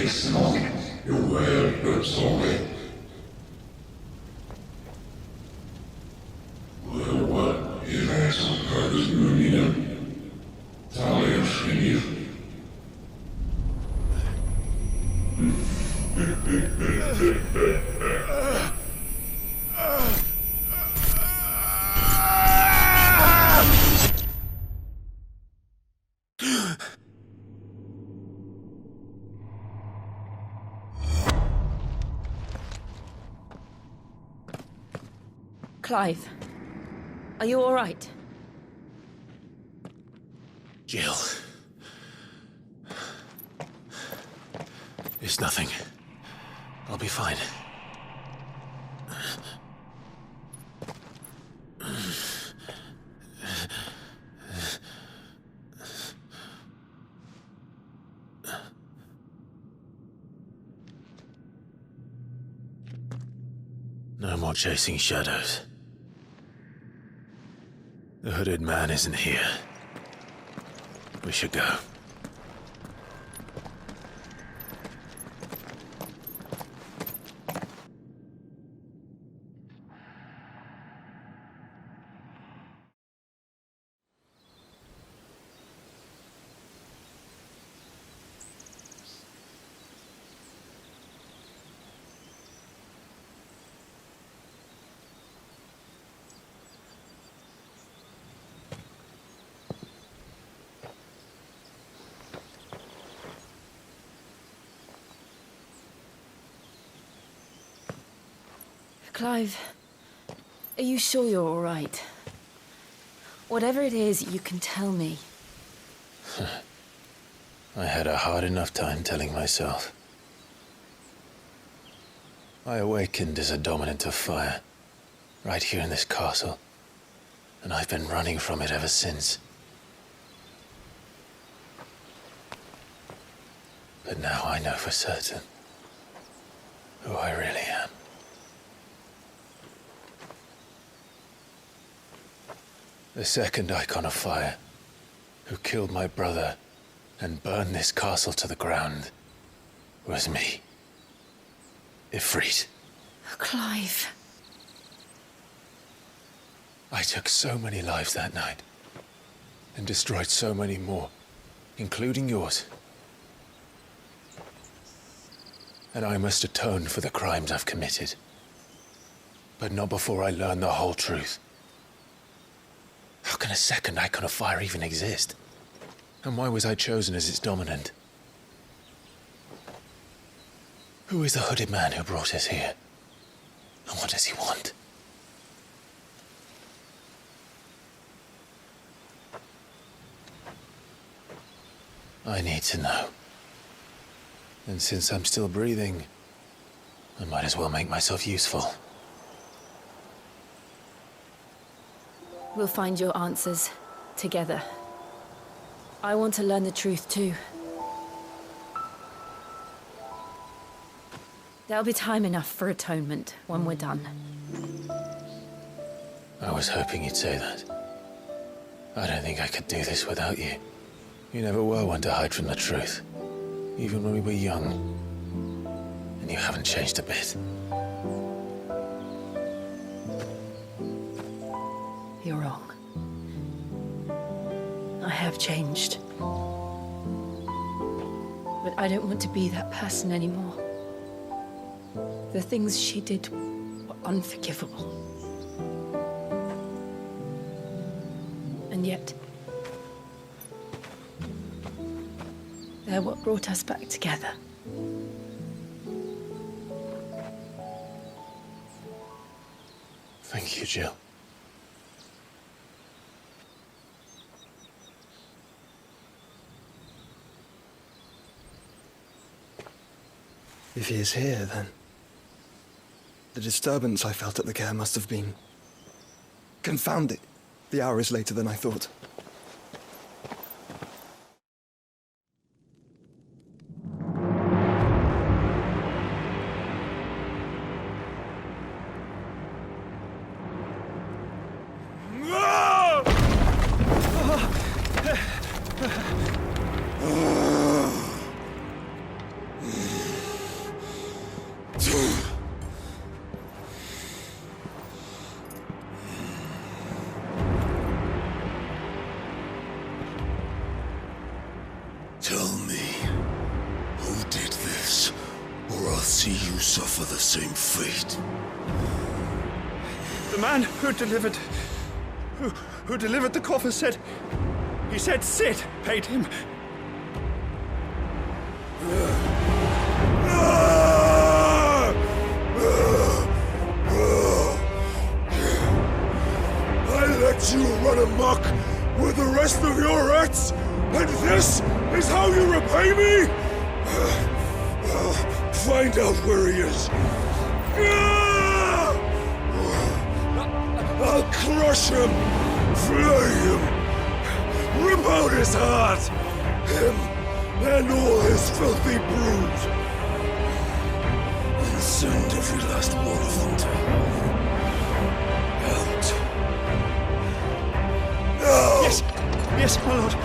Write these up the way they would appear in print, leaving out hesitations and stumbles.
snart. Jo väl som det. Well, it has some purpose in the Talius in you. Clive, are you all right? Jill. It's nothing. I'll be fine. No more chasing shadows. The hooded man isn't here. We should go. Clive, are you sure you're all right? Whatever it is, you can tell me. I had a hard enough time telling myself. I awakened as a dominant of fire, right here in this castle, and I've been running from it ever since. But now I know for certain who I really am. The second Eikon of Fire, who killed my brother and burned this castle to the ground, was me. Ifrit. Clive. I took so many lives that night, and destroyed so many more, including yours. And I must atone for the crimes I've committed. But not before I learn the whole truth. How can a second Eikon of Fire even exist? And why was I chosen as its dominant? Who is the hooded man who brought us here? And what does he want? I need to know. And since I'm still breathing, I might as well make myself useful. We'll find your answers together. I want to learn the truth too. There'll be time enough for atonement when we're done. I was hoping you'd say that. I don't think I could do this without you. You never were one to hide from the truth, even when we were young. And you haven't changed a bit. You're wrong. I have changed. But I don't want to be that person anymore. The things she did were unforgivable. And yet, they're what brought us back together. Thank you, Jill. If he is here, then the disturbance I felt at the care must have been... Confound it! The hour is later than I thought. suffer the same fate. The man who delivered the coffer said... He said Sid paid him. I let you run amok with the rest of your rats, and this is how you repay me? Find out where he is. I'll crush him, flay him, rip out his heart, him and all his filthy brood, and send every last one of them to hell. Out. Now! Yes, my lord.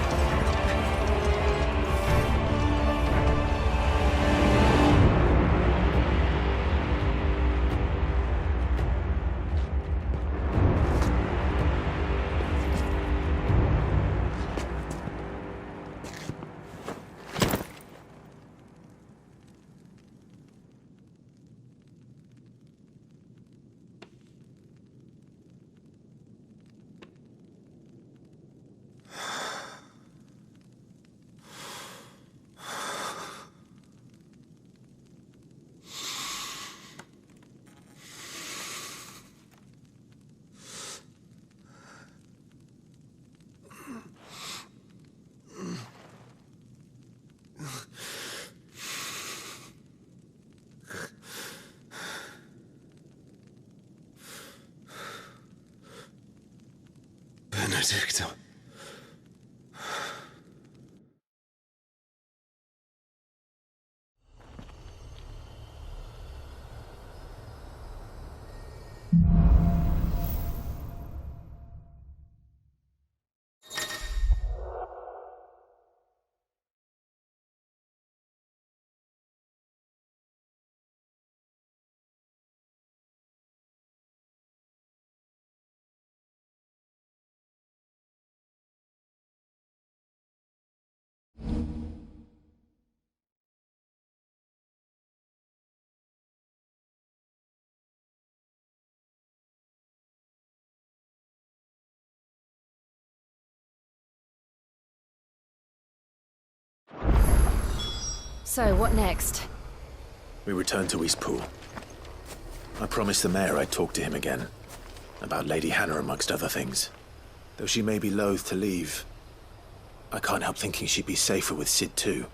Benedicta. So, what next? We return to Eastpool. I promised the mayor I'd talk to him again. About Lady Hannah, amongst other things. Though she may be loath to leave, I can't help thinking she'd be safer with Sid too.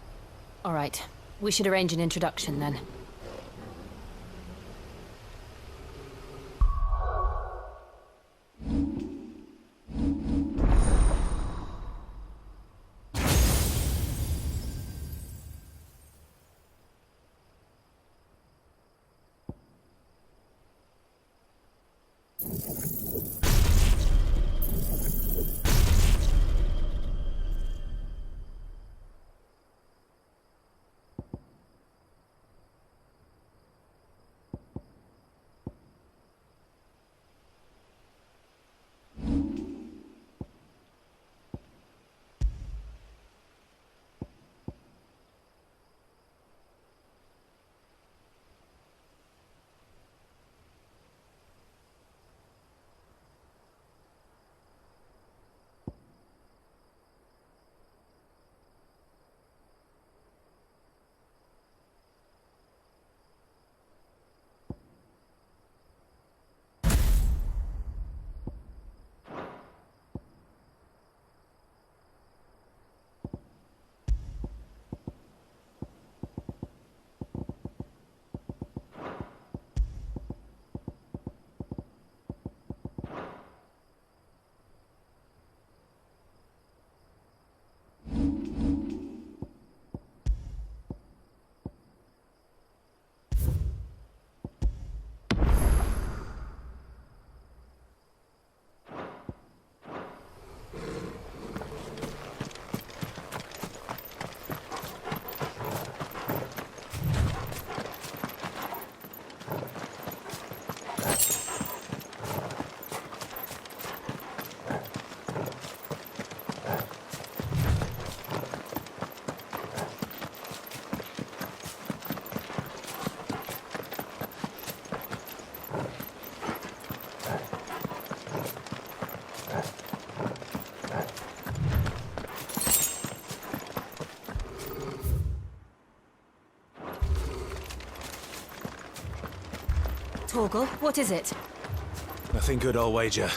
All right. We should arrange an introduction then. Torgal, what is it? Nothing good, I'll wager.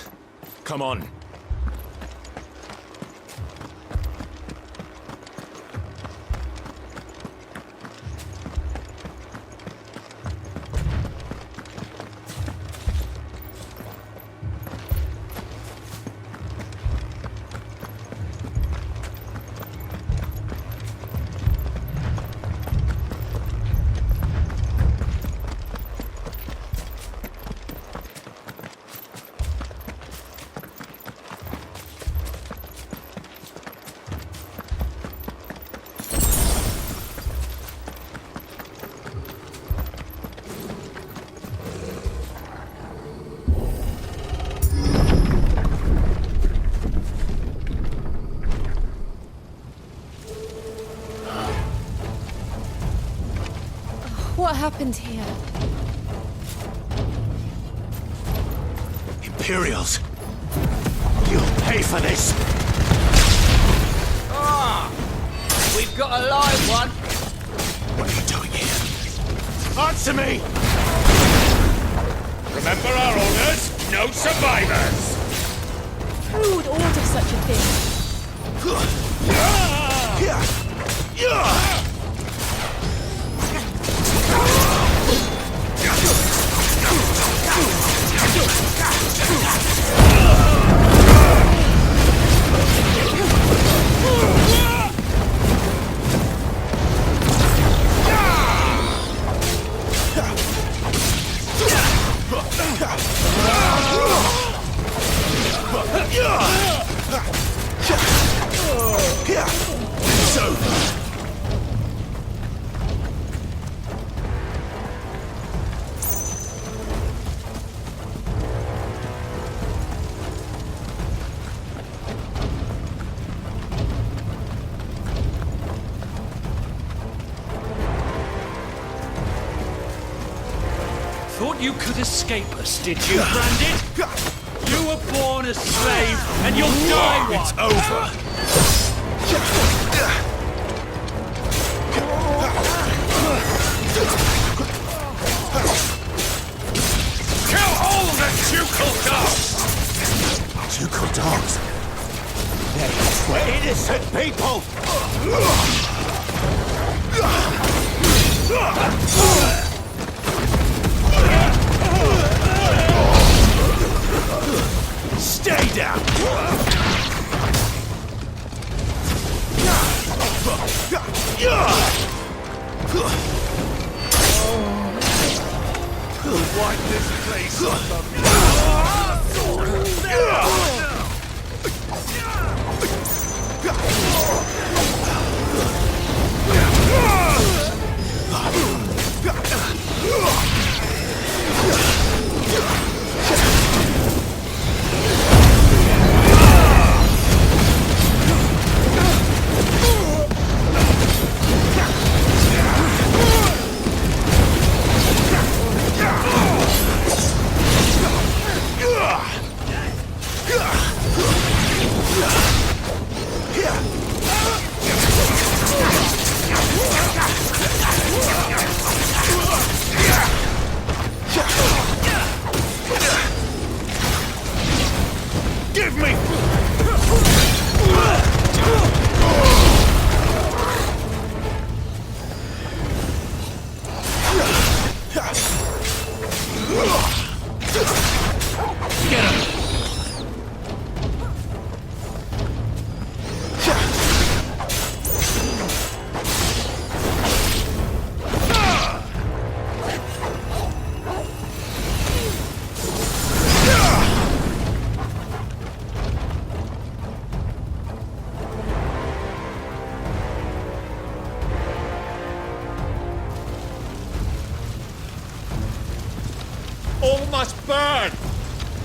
Come on. What happened here? Imperials! You'll pay for this! Ah! We've got a live one! What are you doing here? Answer me! Remember our orders? No survivors! Who would order such a thing? Thought you could escape us, did you, Branded? You were born a slave, and you'll die one! It's over! Kill all the ducal dogs! Ducal dogs? We're innocent people! Stay down! Wipe this place off of me! All must burn!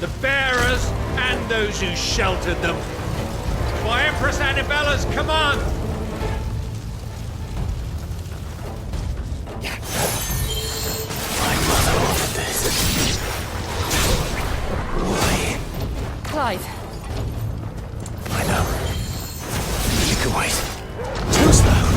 The bearers and those who sheltered them. By Empress Annabella's command! My mother ordered this. Why? Clive, I know. You can wait. Too slow.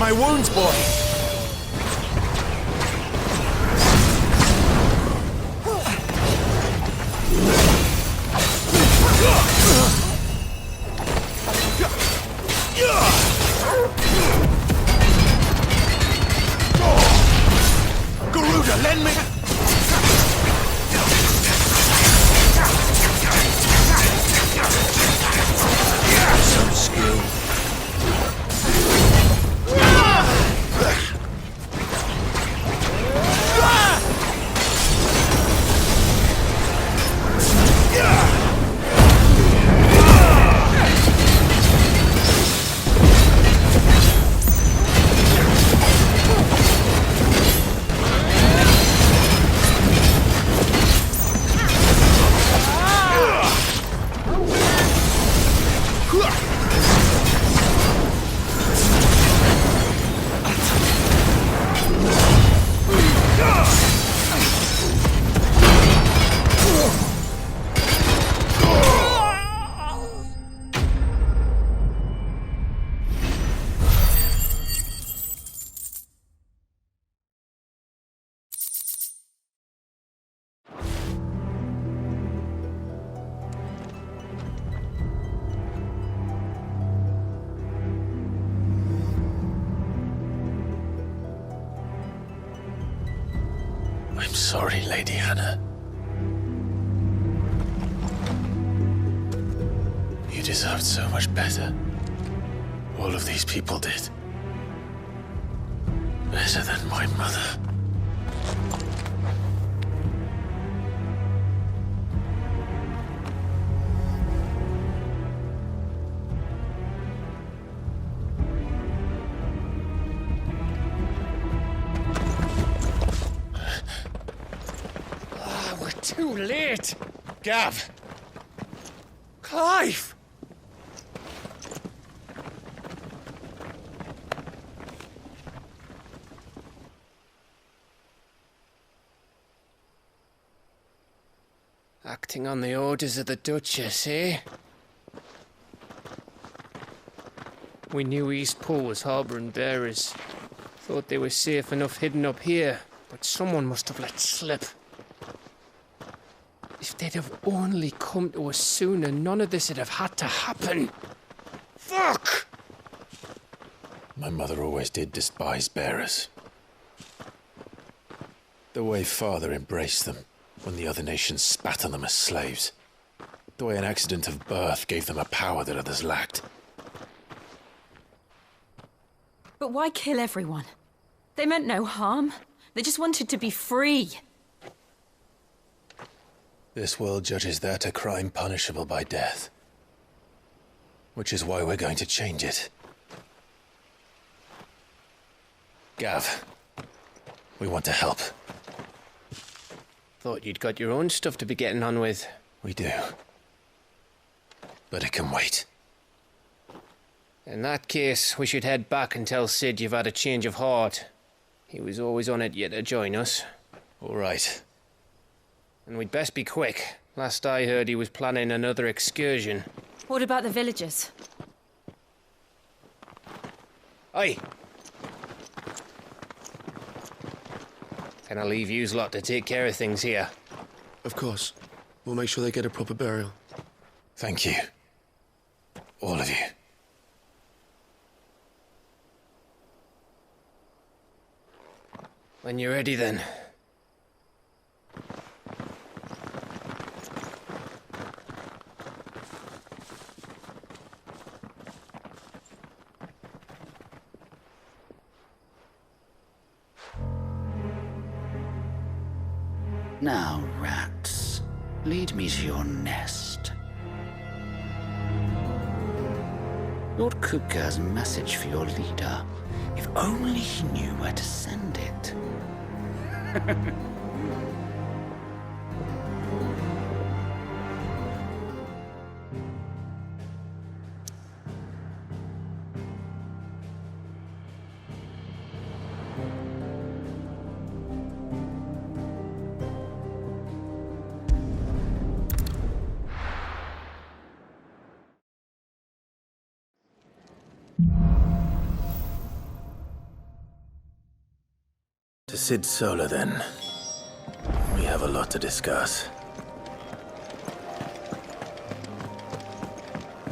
my wounds, boy! Garuda, lend me... Some skill. I'm sorry, Lady Hannah. You deserved so much better. All of these people did. Better than my mother. Too late! Gav! Clive! Acting on the orders of the Duchess, eh? We knew East Pool was harbouring bearers. Thought they were safe enough hidden up here, but someone must have let slip. If they'd have only come to us sooner, none of this would have had to happen. Fuck! My mother always did despise bearers. The way Father embraced them when the other nations spat on them as slaves. The way an accident of birth gave them a power that others lacked. But why kill everyone? They meant no harm. They just wanted to be free. This world judges that a crime punishable by death. Which is why we're going to change it. Gav, we want to help. Thought you'd got your own stuff to be getting on with. We do. But it can wait. In that case, we should head back and tell Sid you've had a change of heart. He was always on it yet to join us. All right. And we'd best be quick. Last I heard, he was planning another excursion. What about the villagers? Aye. Can I leave yous lot to take care of things here? Of course. We'll make sure they get a proper burial. Thank you. All of you. When you're ready, then. Now, rats, lead me to your nest. Lord Kupka's message for your leader. If only he knew where to send it. To Sid Solar, then. We have a lot to discuss.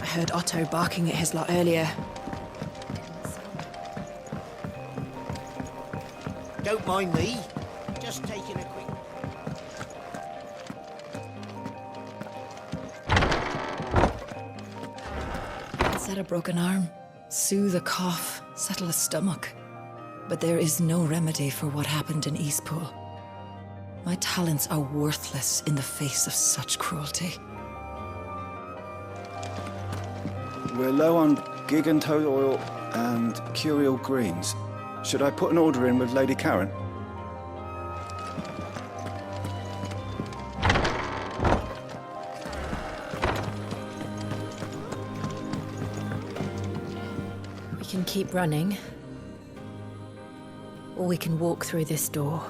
I heard Otto barking at his lot earlier. Don't mind me. Just taking a quick... Set a broken arm, soothe a cough, settle a stomach. But there is no remedy for what happened in Eastpool. My talents are worthless in the face of such cruelty. We're low on gigantode oil and curial greens. Should I put an order in with Lady Karen? We can keep running, or we can walk through this door.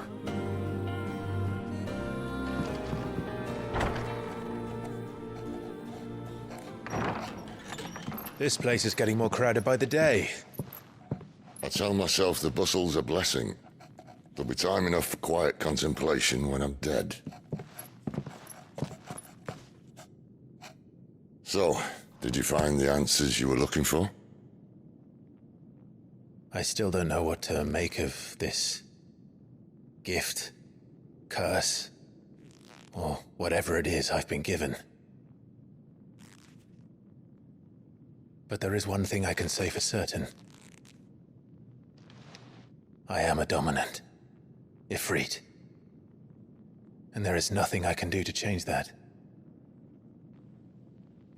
This place is getting more crowded by the day. I tell myself the bustle's a blessing. There'll be time enough for quiet contemplation when I'm dead. So, did you find the answers you were looking for? I still don't know what to make of this gift, curse, or whatever it is I've been given. But there is one thing I can say for certain. I am a dominant, Ifrit. And there is nothing I can do to change that.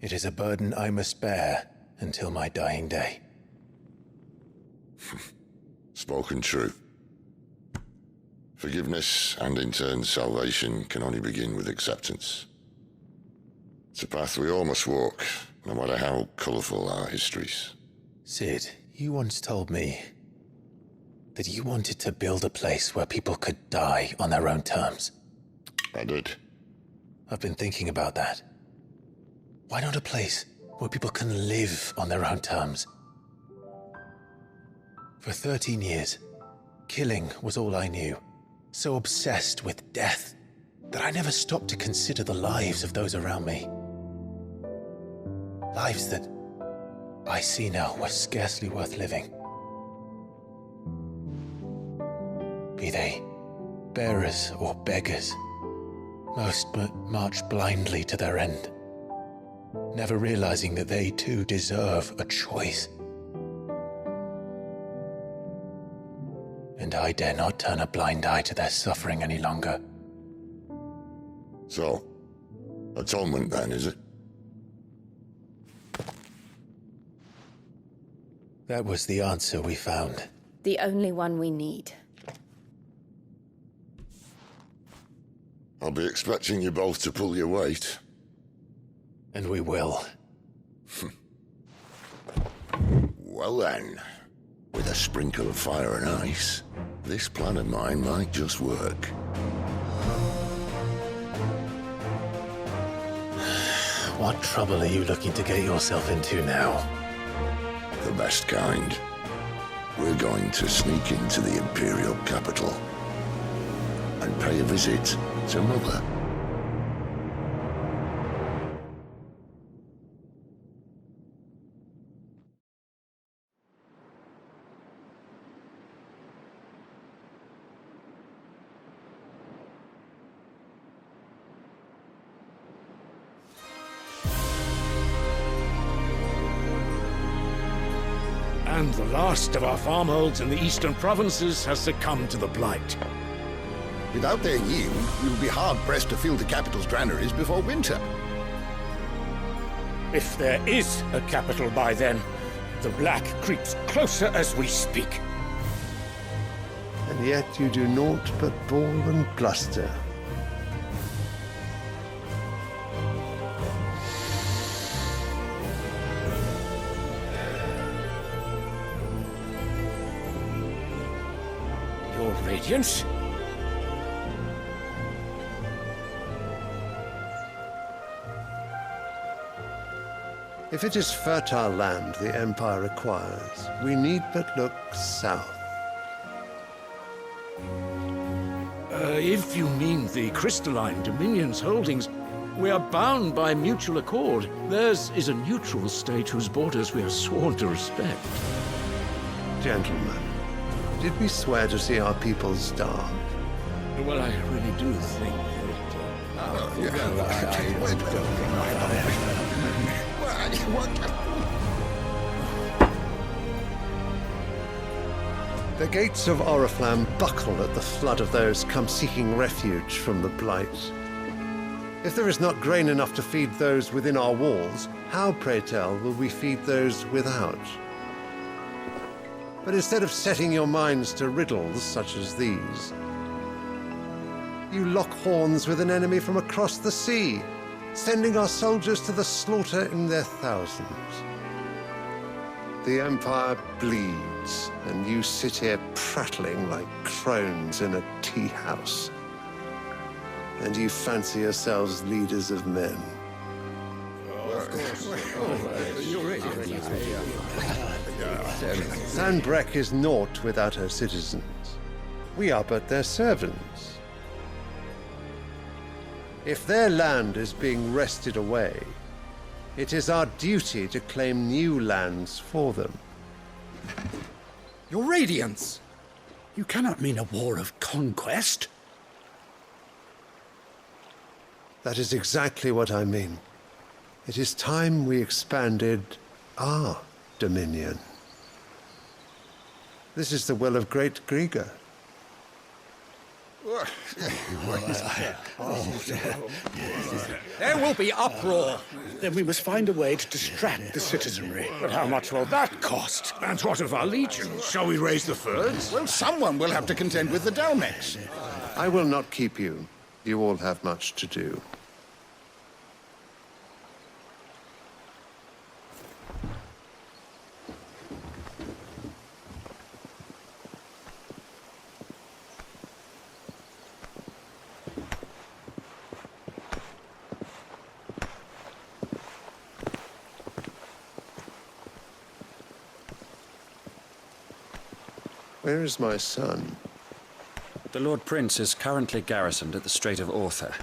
It is a burden I must bear until my dying day. Spoken true. Forgiveness, and in turn salvation, can only begin with acceptance. It's a path we all must walk, no matter how colourful our histories. Sid, you once told me that you wanted to build a place where people could die on their own terms. I did. I've been thinking about that. Why not a place where people can live on their own terms? For 13 years, killing was all I knew. So obsessed with death that I never stopped to consider the lives of those around me. Lives that I see now were scarcely worth living. Be they bearers or beggars, most march blindly to their end, never realizing that they too deserve a choice. And I dare not turn a blind eye to their suffering any longer. So, atonement then, is it? That was the answer we found. The only one we need. I'll be expecting you both to pull your weight. And we will. Well then, with a sprinkle of fire and ice, this plan of mine might just work. What trouble are you looking to get yourself into now? The best kind. We're going to sneak into the Imperial capital and pay a visit to Mother. And the last of our farmholds in the eastern provinces has succumbed to the Blight. Without their yield, we will be hard-pressed to fill the capital's granaries before winter. If there is a capital by then, the Black creeps closer as we speak. And yet you do naught but bawl and bluster. Your Radiance? If it is fertile land the Empire acquires, we need but look south. If you mean the Crystalline Dominion's holdings, we are bound by mutual accord. Theirs is a neutral state whose borders we are sworn to respect. Gentlemen, did we swear to see our people starve? Well, I really do think The gates of Oriflamme buckle at the flood of those come seeking refuge from the Blight. If there is not grain enough to feed those within our walls, how, pray tell, will we feed those without? But instead of setting your minds to riddles such as these, you lock horns with an enemy from across the sea, sending our soldiers to the slaughter in their thousands. The Empire bleeds, and you sit here prattling like crones in a tea house. And you fancy yourselves leaders of men. Sanbreque is naught without her citizens. We are but their servants. If their land is being wrested away, it is our duty to claim new lands for them. Your Radiance! You cannot mean a war of conquest. That is exactly what I mean. It is time we expanded our dominion. This is the will of great Griga. There will be uproar. Then we must find a way to distract the citizenry. But how much will that cost? And what of our legions? Shall we raise the furs? Well, someone will have to contend with the Dhalmekians. I will not keep you. You all have much to do. Where is my son? The Lord Prince is currently garrisoned at the Strait of Arthur.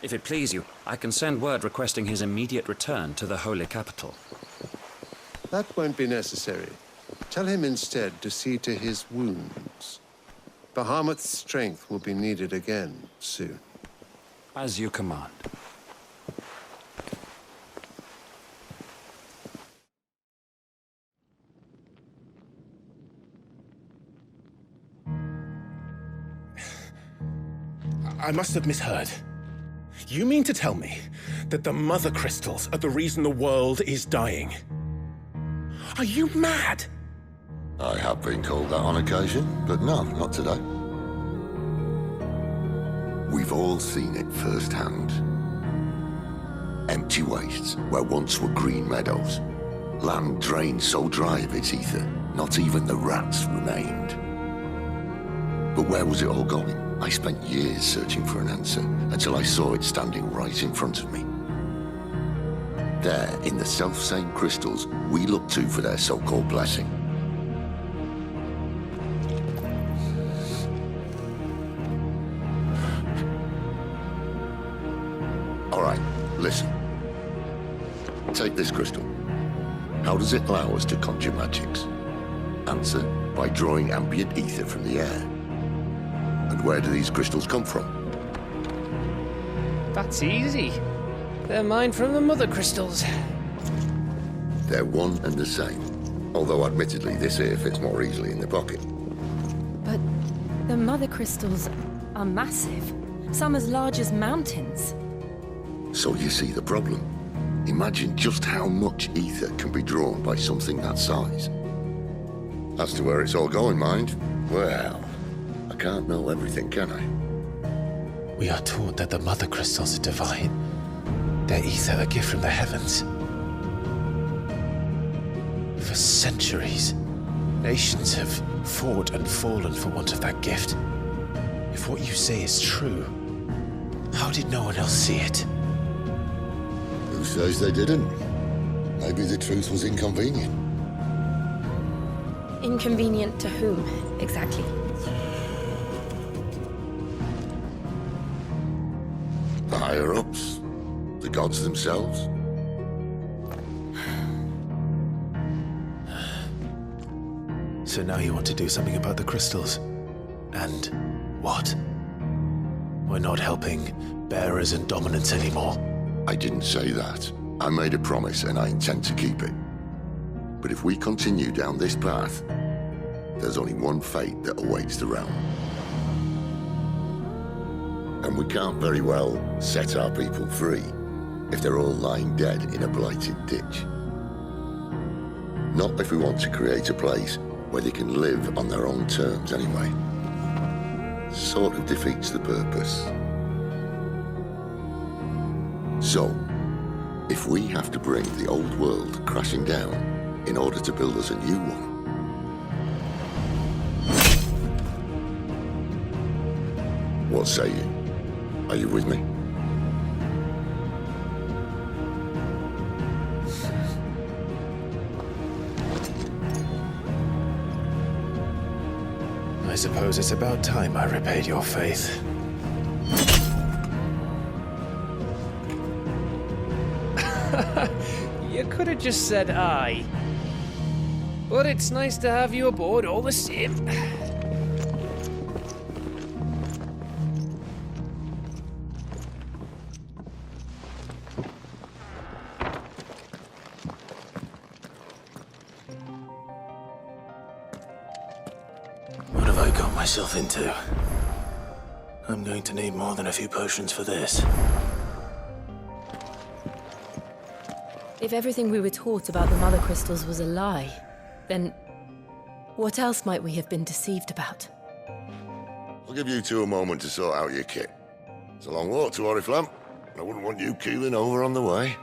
If it please you, I can send word requesting his immediate return to the Holy Capital. That won't be necessary. Tell him instead to see to his wounds. Bahamut's strength will be needed again soon. As you command. I must have misheard. You mean to tell me that the Mothercrystals are the reason the world is dying? Are you mad? I have been called that on occasion, but no, not today. We've all seen it firsthand. Empty wastes where once were green meadows. Land drained so dry of its ether, not even the rats remained. But where was it all going? I spent years searching for an answer, until I saw it standing right in front of me. There, in the self-same crystals we look to for their so-called blessing. All right, listen. Take this crystal. How does it allow us to conjure magics? Answer, by drawing ambient ether from the air. And where do these crystals come from? That's easy. They're mined from the Mothercrystals. They're one and the same. Although admittedly this here fits more easily in the pocket. But the Mothercrystals are massive. Some as large as mountains. So you see the problem. Imagine just how much ether can be drawn by something that size. As to where it's all going, mind, well, I can't know everything, can I? We are taught that the Mothercrystals are divine. Their ether a gift from the heavens. For centuries, nations have fought and fallen for want of that gift. If what you say is true, how did no one else see it? Who says they didn't? Maybe the truth was inconvenient. Inconvenient to whom, exactly? higher-ups? The gods themselves? So now you want to do something about the crystals? And what? We're not helping bearers and dominants anymore. I didn't say that. I made a promise and I intend to keep it. But if we continue down this path, there's only one fate that awaits the realm. And we can't very well set our people free if they're all lying dead in a blighted ditch. Not if we want to create a place where they can live on their own terms anyway. Sort of defeats the purpose. So, if we have to bring the old world crashing down in order to build us a new one, what say you? Are you with me? I suppose it's about time I repaid your faith. You could have just said aye. But it's nice to have you aboard all the same. What have I got myself into? I'm going to need more than a few potions for this. If everything we were taught about the Mothercrystals was a lie, then what else might we have been deceived about? I'll give you two a moment to sort out your kit. It's a long walk to Oriflamme. I wouldn't want you keeling over on the way.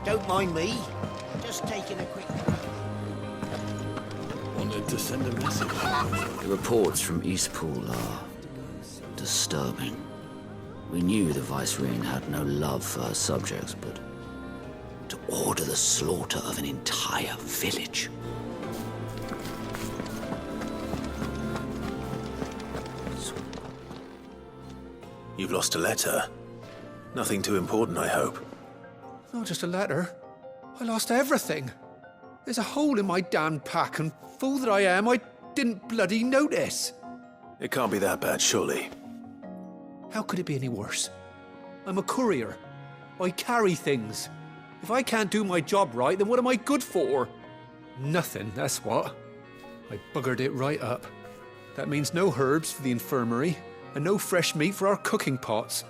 Don't mind me. Just taking a quick... Wanted to send a message. The reports from Eastpool are disturbing. We knew the Vicereine had no love for her subjects, but to order the slaughter of an entire village. You've lost a letter. Nothing too important, I hope. Not just a letter. I lost everything. There's a hole in my damned pack, and fool that I am, I didn't bloody notice. It can't be that bad, surely. How could it be any worse? I'm a courier. I carry things. If I can't do my job right, then what am I good for? Nothing, that's what. I buggered it right up. That means no herbs for the infirmary, and no fresh meat for our cooking pots.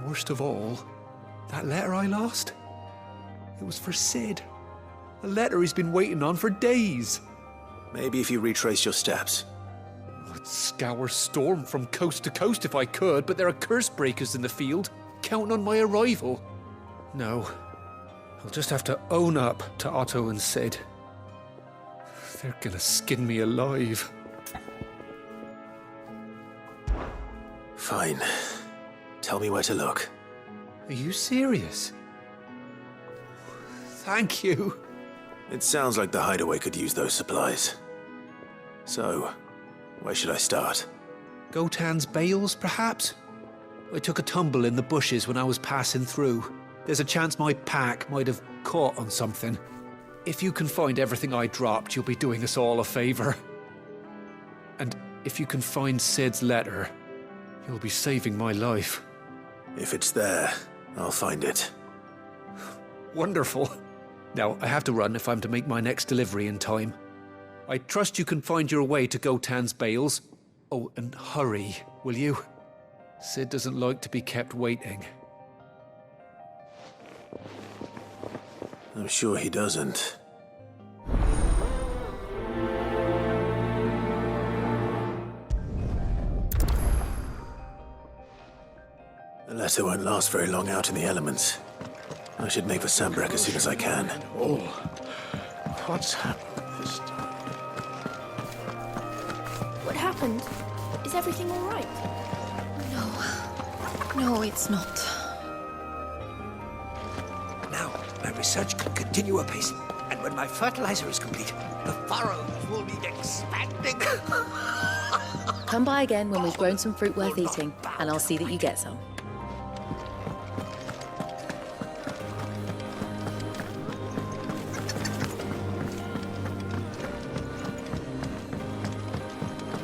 Worst of all, that letter I lost? It was for Sid. A letter he's been waiting on for days. Maybe if you retrace your steps. I'd scour Storm from coast to coast if I could, but there are curse breakers in the field, counting on my arrival. No, I'll just have to own up to Otto and Sid. They're gonna skin me alive. Fine. Tell me where to look. Are you serious? Thank you. It sounds like the hideaway could use those supplies. So, where should I start? Gotan's bales, perhaps? I took a tumble in the bushes when I was passing through. There's a chance my pack might have caught on something. If you can find everything I dropped, you'll be doing us all a favor. And if you can find Sid's letter, you'll be saving my life. If it's there, I'll find it. Wonderful. Now, I have to run if I'm to make my next delivery in time. I trust you can find your way to Gotan's bales. Oh, and hurry, will you? Sid doesn't like to be kept waiting. I'm sure he doesn't. The letter won't last very long out in the elements. I should make for Sanbreque as soon as I can. Oh, what's happened this time? happened? Is everything all right? No, it's not. Now, my research can continue apace, and when my fertilizer is complete, the furrows will need expanding. Come by again when we've grown some fruit worth eating, and I'll see that you get some.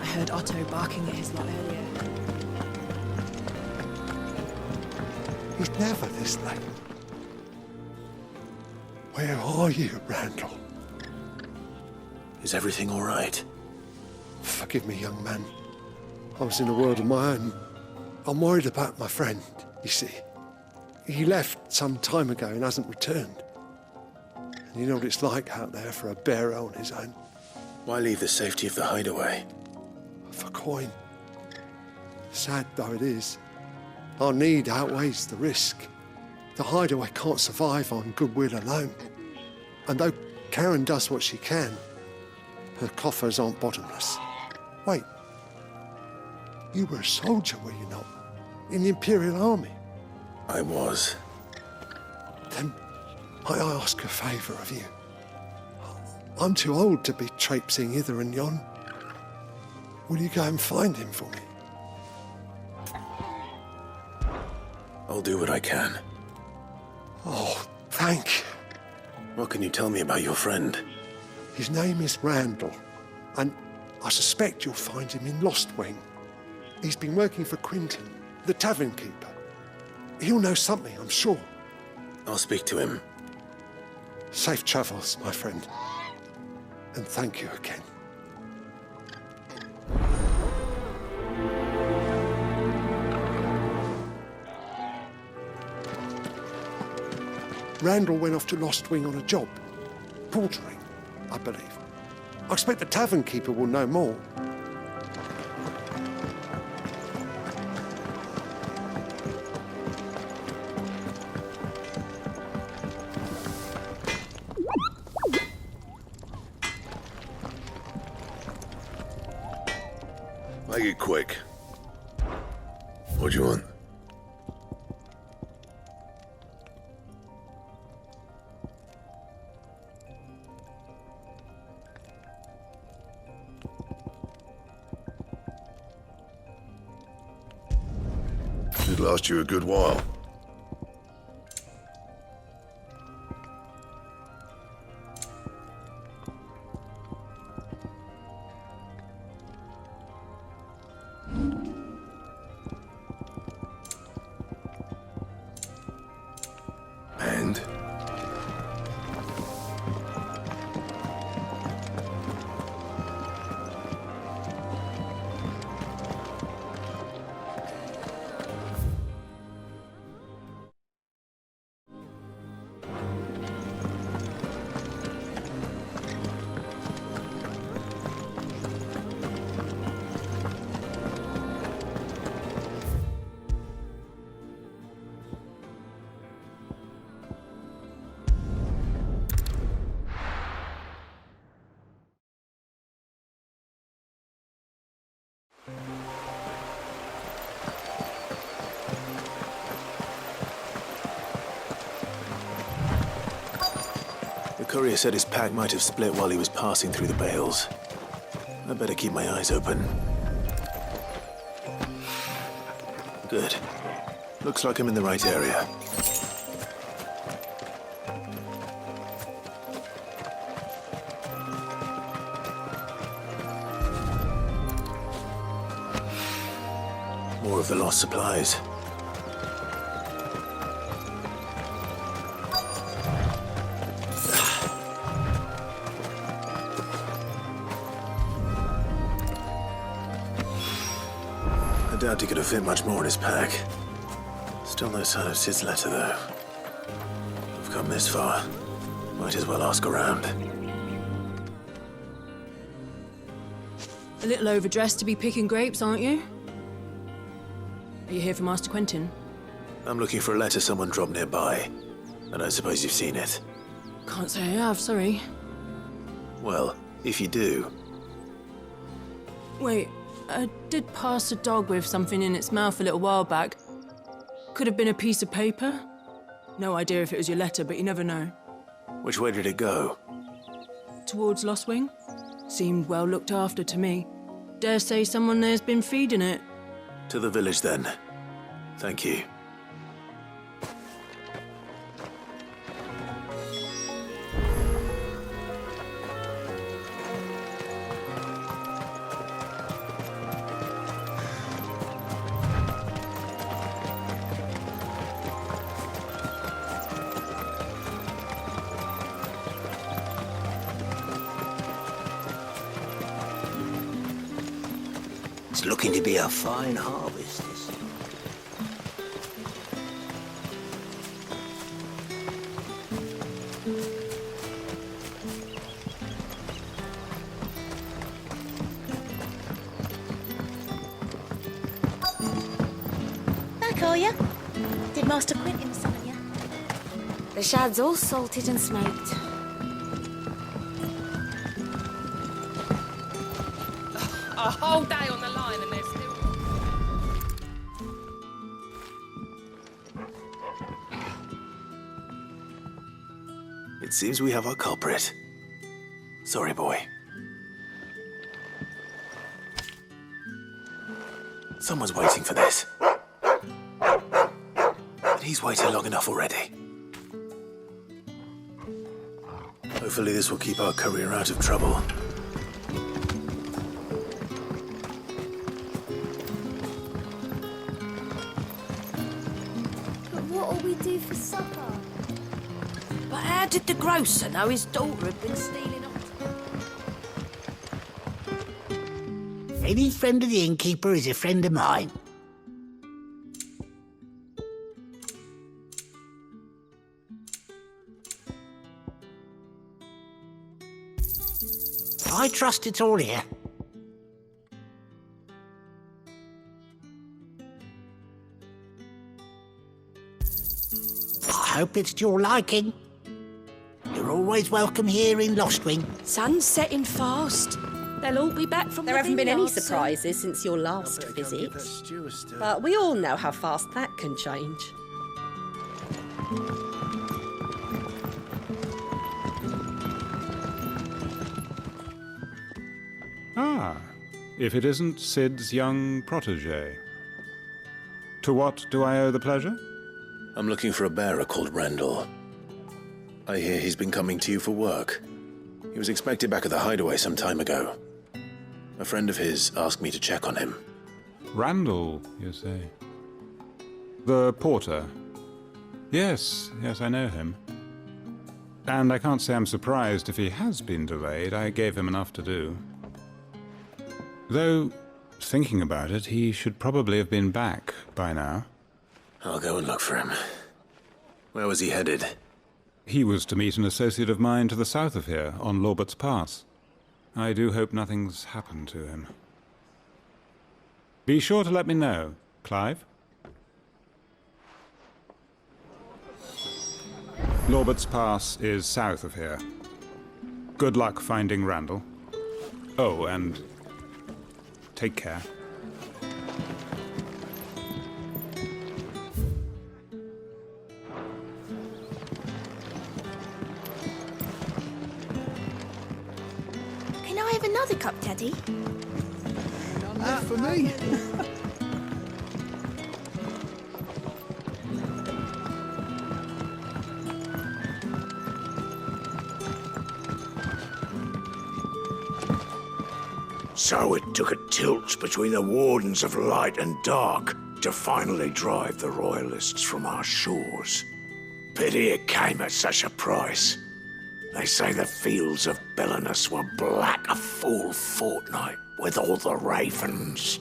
I heard Otto barking at his lot earlier. He's never this late. Where are you, Randall? Is everything all right? Forgive me, young man. I was in a world of my own. I'm worried about my friend, you see. He left some time ago and hasn't returned. And you know what it's like out there for a bearer on his own. Why leave the safety of the hideaway? For coin. Sad though it is, our need outweighs the risk. The hideaway can't survive on goodwill alone. And though Karen does what she can, her coffers aren't bottomless. Wait. You were a soldier, were you not? In the Imperial Army? I was. Then might I ask a favour of you? I'm too old to be traipsing hither and yon. Will you go and find him for me? I'll do what I can. Oh, thank you. What can you tell me about your friend? His name is Randall, and I suspect you'll find him in Lost Wing. He's been working for Quinton, the tavern keeper. He'll know something, I'm sure. I'll speak to him. Safe travels, my friend. And thank you again. Randall went off to Lost Wing on a job. Portering, I believe. I expect the tavern keeper will know more. Make it quick. What do you want? Should last you a good while. And? The courier said his pack might have split while he was passing through the bales. I better keep my eyes open. Good. Looks like I'm in the right area. More of the lost supplies. I doubt he could have fit much more in his pack. Still no sign of Sid's letter, though. We've come this far. Might as well ask around. A little overdressed to be picking grapes, aren't you? Are you here for Master Quentin? I'm looking for a letter someone dropped nearby. And I suppose you've seen it. Can't say I have, sorry. Well, if you do... Wait, I did pass a dog with something in its mouth a little while back. Could have been a piece of paper. No idea if it was your letter, but you never know. Which way did it go? Towards Lostwing. Seemed well looked after to me. Dare say someone there's been feeding it. To the village, then. Thank you. It's looking to be a fine harvest. Back, are ya? Did Master Quentin summon ya? The shards all salted and smoked. A whole day on the line and they're still... It seems we have our culprit. Sorry, boy. Someone's waiting for this. But he's waited long enough already. Hopefully this will keep our courier out of trouble. What'll we do for supper? But how did the grocer know his daughter had been stealing off? Any friend of the innkeeper is a friend of mine. I trust it's all here. I hope it's to your liking. You're always welcome here in Lostwing. Sun's setting fast. They'll all be back from There the haven't been any vineyards soon. surprises since your last visit. But we all know how fast that can change. Ah, if it isn't Sid's young protege. To what do I owe the pleasure? I'm looking for a bearer called Randall. I hear he's been coming to you for work. He was expected back at the hideaway some time ago. A friend of his asked me to check on him. Randall, you say? The porter? Yes, I know him. And I can't say I'm surprised if he has been delayed. I gave him enough to do. Though, thinking about it, he should probably have been back by now. I'll go and look for him. Where was he headed? He was to meet an associate of mine to the south of here, on Lorbert's Pass. I do hope nothing's happened to him. Be sure to let me know, Clive. Lorbert's Pass is south of here. Good luck finding Randall. Oh, and take care. Can I have another cup, Teddy? None for me. So it took a tilt between the Wardens of Light and Dark to finally drive the Royalists from our shores. Pity it came at such a price. They say the fields of Belenus were black a full fortnight with all the ravens.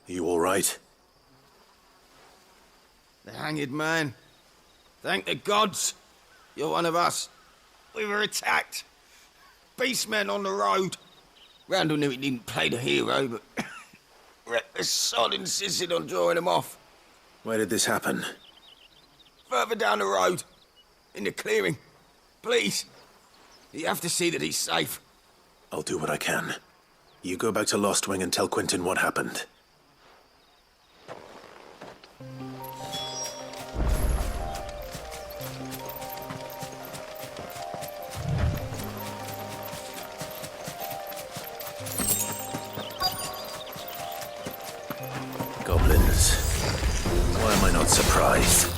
You all right? The hanged man. Thank the gods. You're one of us. We were attacked. Beastmen on the road. Randall knew he didn't play the hero, but the sod insisted on drawing him off. Where did this happen? Further down the road. In the clearing. Please. You have to see that he's safe. I'll do what I can. You go back to Lost Wing and tell Quentin what happened. Goblins. Why am I not surprised?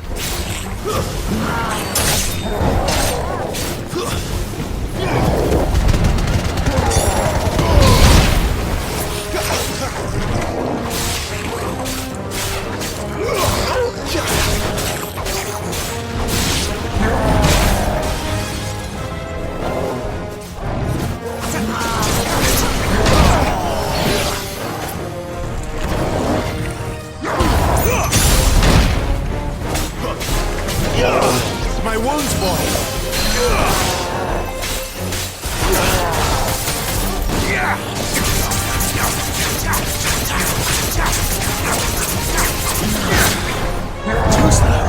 My wounds, boy! Too slow.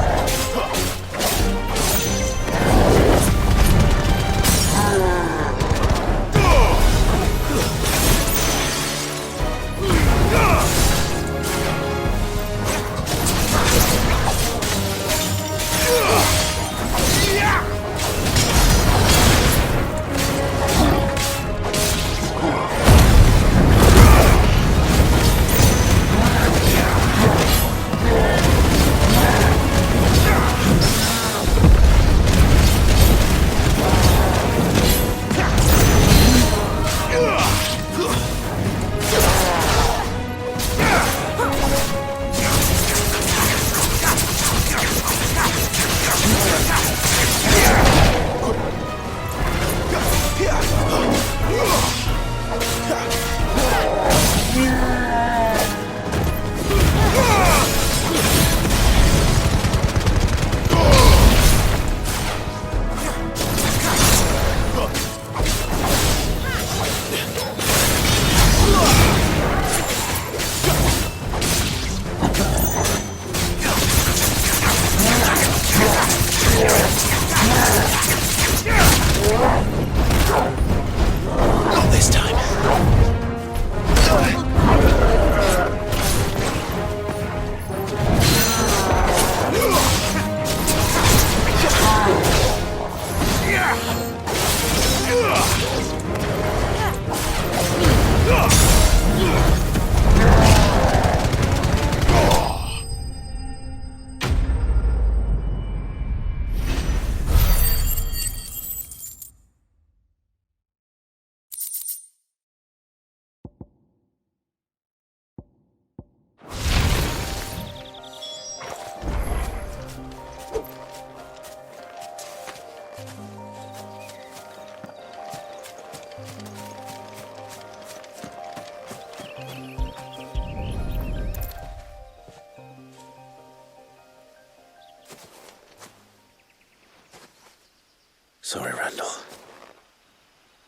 Sorry, Randall.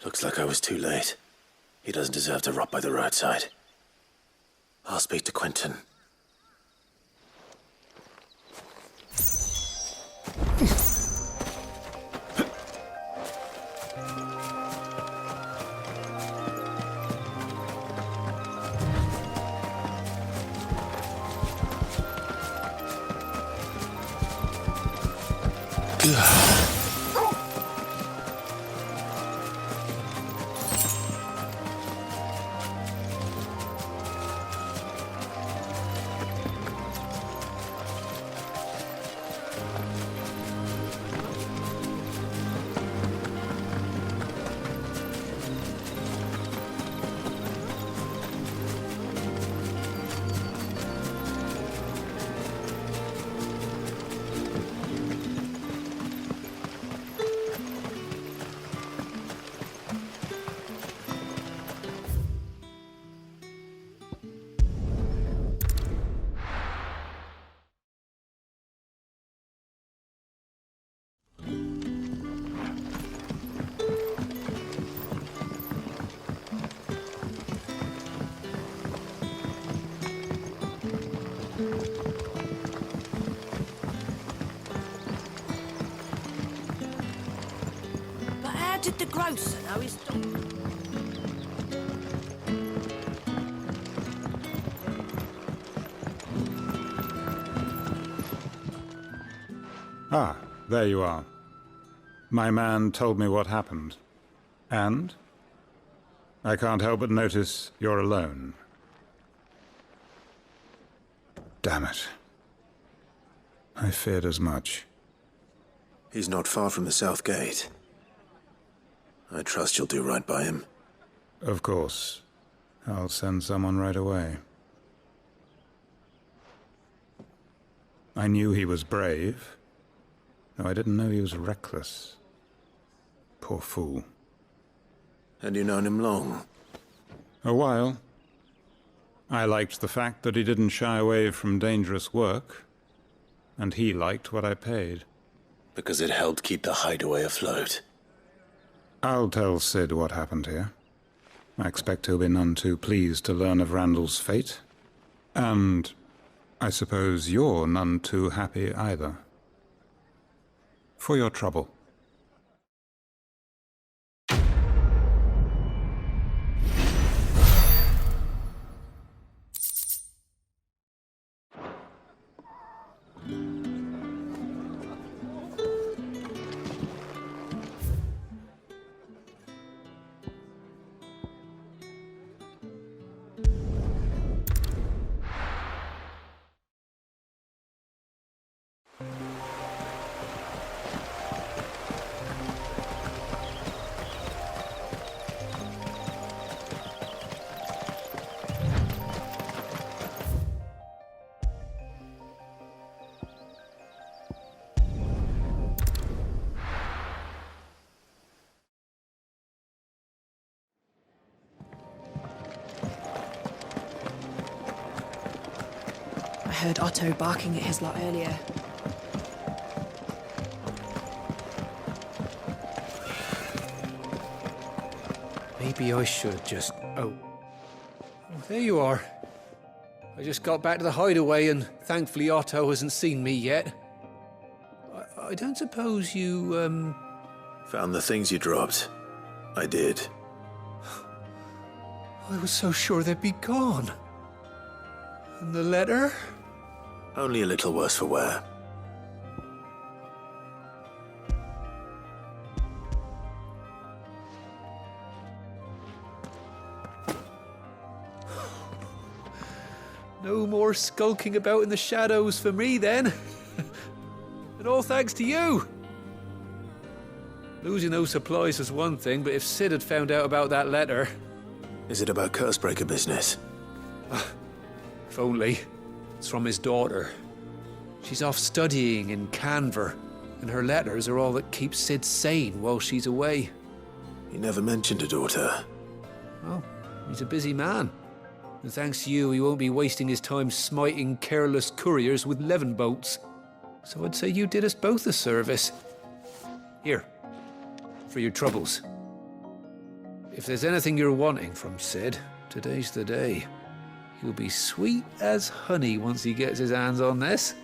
Looks like I was too late. He doesn't deserve to rot by the roadside. I'll speak to Quentin. What did the grocer know his dog? Ah, there you are. My man told me what happened. And? I can't help but notice you're alone. Damn it. I feared as much. He's not far from the South Gate. I trust you'll do right by him. Of course. I'll send someone right away. I knew he was brave, though I didn't know he was reckless. Poor fool. And you known him long? A while. I liked the fact that he didn't shy away from dangerous work, and he liked what I paid. Because it helped keep the hideaway afloat. I'll tell Sid what happened here. I expect he'll be none too pleased to learn of Randall's fate. And I suppose you're none too happy either. For your trouble. I heard Otto barking at his lot earlier. Maybe I should just... Oh, there you are. I just got back to the hideaway and thankfully Otto hasn't seen me yet. I don't suppose you, Found the things you dropped. I did. I was so sure they'd be gone. And the letter? Only a little worse for wear. No more skulking about in the shadows for me, then. And all thanks to you. Losing those supplies was one thing, but if Sid had found out about that letter... Is it about Cursebreaker business? If only. It's from his daughter. She's off studying in Canver, and her letters are all that keeps Sid sane while she's away. He never mentioned a daughter. Well, he's a busy man. And thanks to you, he won't be wasting his time smiting careless couriers with levin bolts. So I'd say you did us both a service. Here, for your troubles. If there's anything you're wanting from Sid, today's the day. He'll be sweet as honey once he gets his hands on this.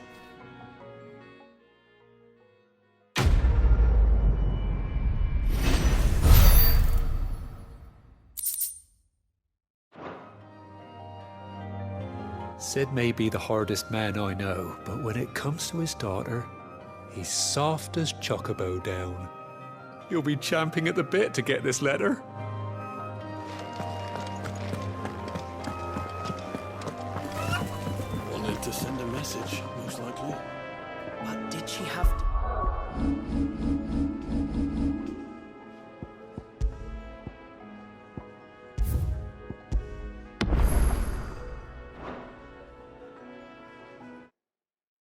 Sid may be the hardest man I know, but when it comes to his daughter, he's soft as Chocobo down. You'll be champing at the bit to get this letter. Wanted to send a message, most likely. But did she have to...